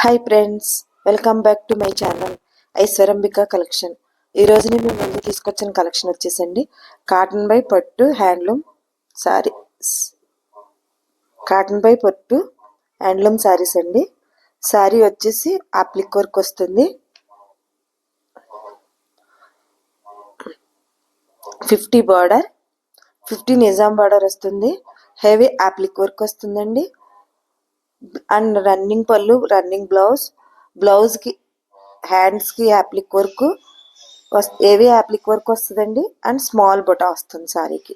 Hi friends, welcome back to my channel Aishwarambika collection. ఈరోజు నేను ముందు తీసుకొచ్చిన కలెక్షన్ వచ్చేసండి కాటన్ బై పట్టు హ్యాండ్లూమ్ సారీస్. కాటన్ బై పట్టు హ్యాండ్లూమ్ సారీస్ అండి. సారీ వచ్చేసి అప్లిక్ వర్క్ వస్తుంది. 50 బార్డర్, 50 నిజాం బార్డర్ వస్తుంది. హెవీ అప్లిక్ వర్క్ వస్తుందండి. అండ్ రన్నింగ్ పళ్ళు, రన్నింగ్ బ్లౌజ్ కి హ్యాండ్స్ కి అప్లిక్ వర్క్ ఏవి అప్లిక్ వర్క్ వస్తుందండి. అండ్ స్మాల్ బొటా వస్తుంది సారీకి.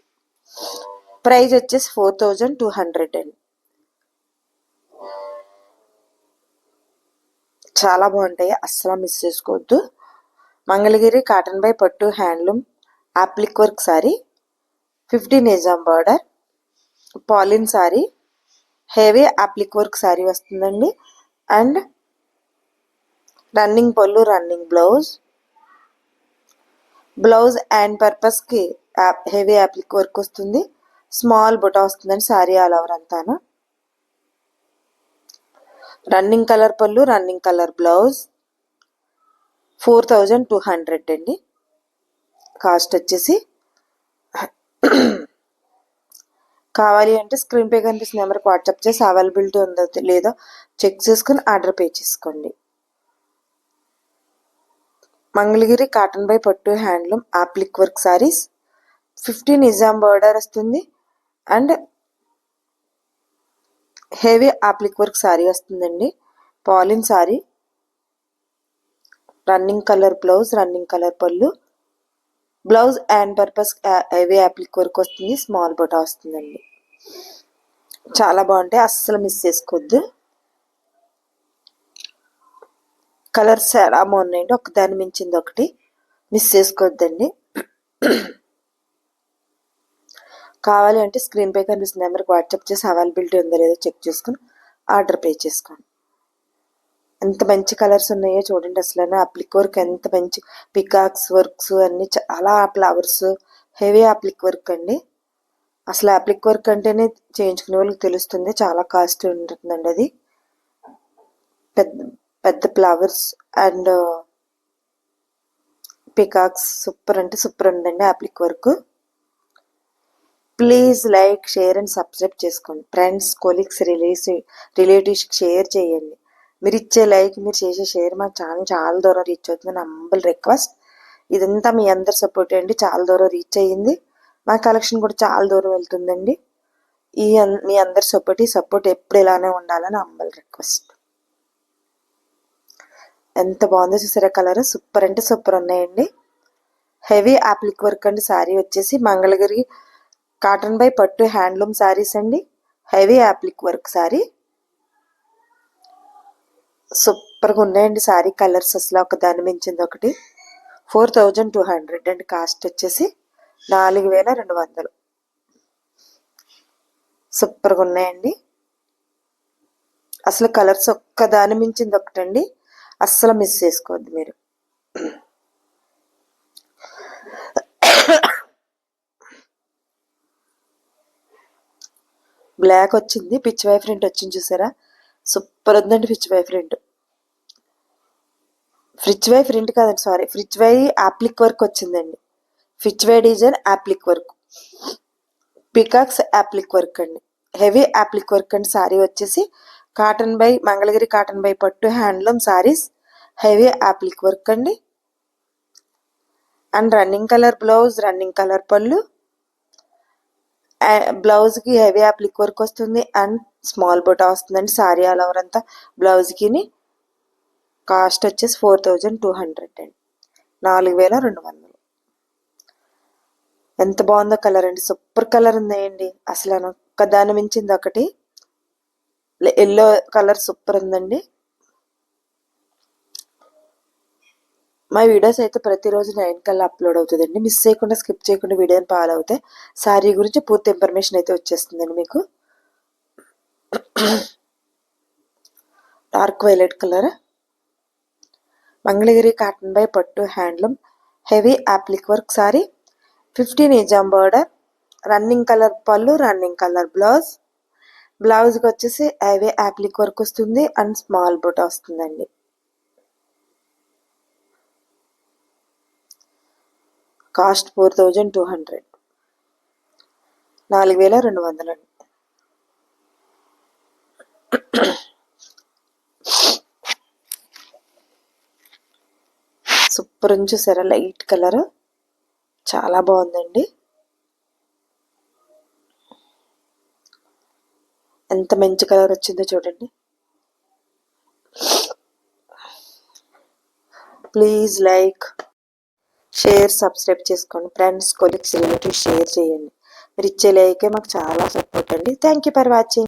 ప్రైస్ వచ్చేసి 4200 అండి. చాలా బాగుంటాయి, అస్సలు మిస్ చేసుకోవద్దు. మంగళగిరి కాటన్ బై పట్టు handloom applique work sari, 50 Nizam border, pollen sorry, heavy applique work sari వస్తుందండి. అండ్ రన్నింగ్ పళ్ళు, రన్నింగ్ బ్లౌజ్ అండ్ పర్పస్ కి హెవీ అప్లిక్ వర్క్ వస్తుంది. స్మాల్ బుటా వస్తుందండి సారీ ఆల్ ఓవర్ అంతాను. రన్నింగ్ కలర్ పళ్ళు, రన్నింగ్ కలర్ బ్లౌజ్, 4200 అండి. కాస్ట్ వచ్చేసి కావాలి అంటే స్క్రీన్ పే కనిపిస్తున్న నెంబర్కి వాట్సాప్ చేసి అవైలబిలిటీ ఉందో లేదో చెక్ చేసుకుని ఆర్డర్ పే చేసుకోండి. మంగళగిరి కాటన్ బై పట్టు handloom applique work saris, 50 Nizam border వస్తుంది. And heavy applique work sari వస్తుందండి. Plain sari, running colour blouse, running colour పళ్ళు, blouse and purpose heavy applique work వస్తుంది. స్మాల్ బొటా వస్తుందండి. చాలా బాగుంటాయి, అస్సలు మిస్ చేసుకోవద్దు. కలర్స్ చాలా బాగున్నాయండి, ఒకదాని మించింది ఒకటి, మిస్ చేసుకోవద్దండి. కావాలి అంటే స్క్రీన్ పే కనిపిస్తున్న నెంబర్కి వాట్సాప్ చేసి అవైలబిలిటీ ఉందో లేదో చెక్ చేసుకుని ఆర్డర్ పే చేసుకోండి. ఎంత మంచి కలర్స్ ఉన్నాయో చూడండి. అసలు అప్లిక్ వర్క్ ఎంత మంచి పికాక్స్ వర్క్స్ అన్ని చాలా ఫ్లవర్స్ హెవీ అప్లిక్ వర్క్ అండి. అసలు అప్లిక్ వర్క్ అంటేనే చేయించుకునే వాళ్ళకి తెలుస్తుంది, చాలా కాస్ట్ ఉంటుందండి. అది పెద్ద పెద్ద ఫ్లవర్స్ అండ్ పికాక్స్ సూపర్ అంటే సూపర్ ఉందండి అప్లిక్ work. Please like, share and subscribe చేసుకోండి. ఫ్రెండ్స్, కొలీగ్స్, రిలేటివ్స్కి షేర్ చేయండి. మీరు ఇచ్చే లైక్, మీరు చేసే షేర్ మా ఛానల్ చాలా దూరం రీచ్ అవుతుంది. నా హంబుల్ రిక్వెస్ట్. ఇదంతా మీ అందరి సపోర్ట్ అండి. చాలా దూరం రీచ్ అయ్యింది. మా కలెక్షన్ కూడా చాలా దూరం వెళ్తుందండి. మీ అందరి సపోర్ట్ ఎప్పుడు ఇలానే ఉండాలని హంబుల్ రిక్వెస్ట్. ఎంత బాగుందో చూసారా, కలర్ సూపర్ అంటే సూపర్ ఉన్నాయండి. హెవీ అప్లిక్ వర్క్ అండి. శారీ వచ్చేసి మంగళగిరి కాటన్ బై పట్టు హ్యాండ్లూమ్ శారీస్ అండి. హెవీ అప్లిక్ వర్క్ శారీ సూపర్గా ఉన్నాయండి. శారీ కలర్స్ అసలు ఒక దాని మించింది ఒకటి. 4200 అండి. కాస్ట్ వచ్చేసి 4200. సూపర్గా ఉన్నాయండి. అసలు కలర్స్ ఒక్క దాని మించింది ఒకటండి, అస్సలు మిస్ చేసుకోవద్దు మీరు. బ్లాక్ వచ్చింది, పిచ్ వై ప్రింట్ వచ్చింది చూసారా, సూపర్ ఉందండి. పిచ్ వై ప్రింట్ కాదండి, sorry, Pichwai applique work వచ్చిందండి. Pichwai design applique work, peacocks applique work అండి. హెవీ అప్లిక్ వర్క్ అండి. సారీ వచ్చేసి మంగళగిరి కాటన్ బై పట్టు handloom saris, heavy applique work అండి. And running colour blouse, running colour పళ్ళు, బ్లౌజ్కి హెవీ అప్లిక్ వర్క్ వస్తుంది. అండ్ స్మాల్ బొటా వస్తుందండి సారీ ఆల్ ఓవర్ అంతా బ్లౌజ్కి. కాస్ట్ వచ్చేసి 4200 అండి. 4200. ఎంత బాగుందో కలర్ అండి, సూపర్ కలర్ ఉన్నాయండి. అసలు ఒక్కదాని మించింది ఒకటి. ఎల్లో కలర్ సూపర్ ఉందండి. మా వీడియోస్ అయితే ప్రతిరోజు 9 కల్లా అప్లోడ్ అవుతుందండి. మిస్ చేయకుండా, స్కిప్ చేయకుండా వీడియోని ఫాలో అవుతే శారీ గురించి పూర్తి ఇన్ఫర్మేషన్ అయితే వచ్చేస్తుందండి మీకు. Dark violet colour, Mangalagiri cotton by పట్టు handloom heavy applique work sari, 50 Nizam border, running colour పళ్ళు, రన్నింగ్ కలర్ బ్లౌజ్, బ్లౌజ్కి వచ్చేసి అవే యాప్లిక్ వర్క్ వస్తుంది అండ్ స్మాల్ బుట్ట వస్తుందండి. కాస్ట్ 4200, 4200 అండి. సూపర్ ఉంది చూసారా, లైట్ కలర్ చాలా బాగుందండి. ఎంత మంచి కలర్ వచ్చిందో చూడండి. ప్లీజ్ లైక్, షేర్, సబ్స్క్రైబ్ చేసుకోండి ఫ్రెండ్స్, కొలీగ్స్, రిలేటివ్స్ షేర్ చేయండి. మీరు ఇచ్చే లైకే మాకు చాలా సపోర్ట్ అండి. Thank you for watching.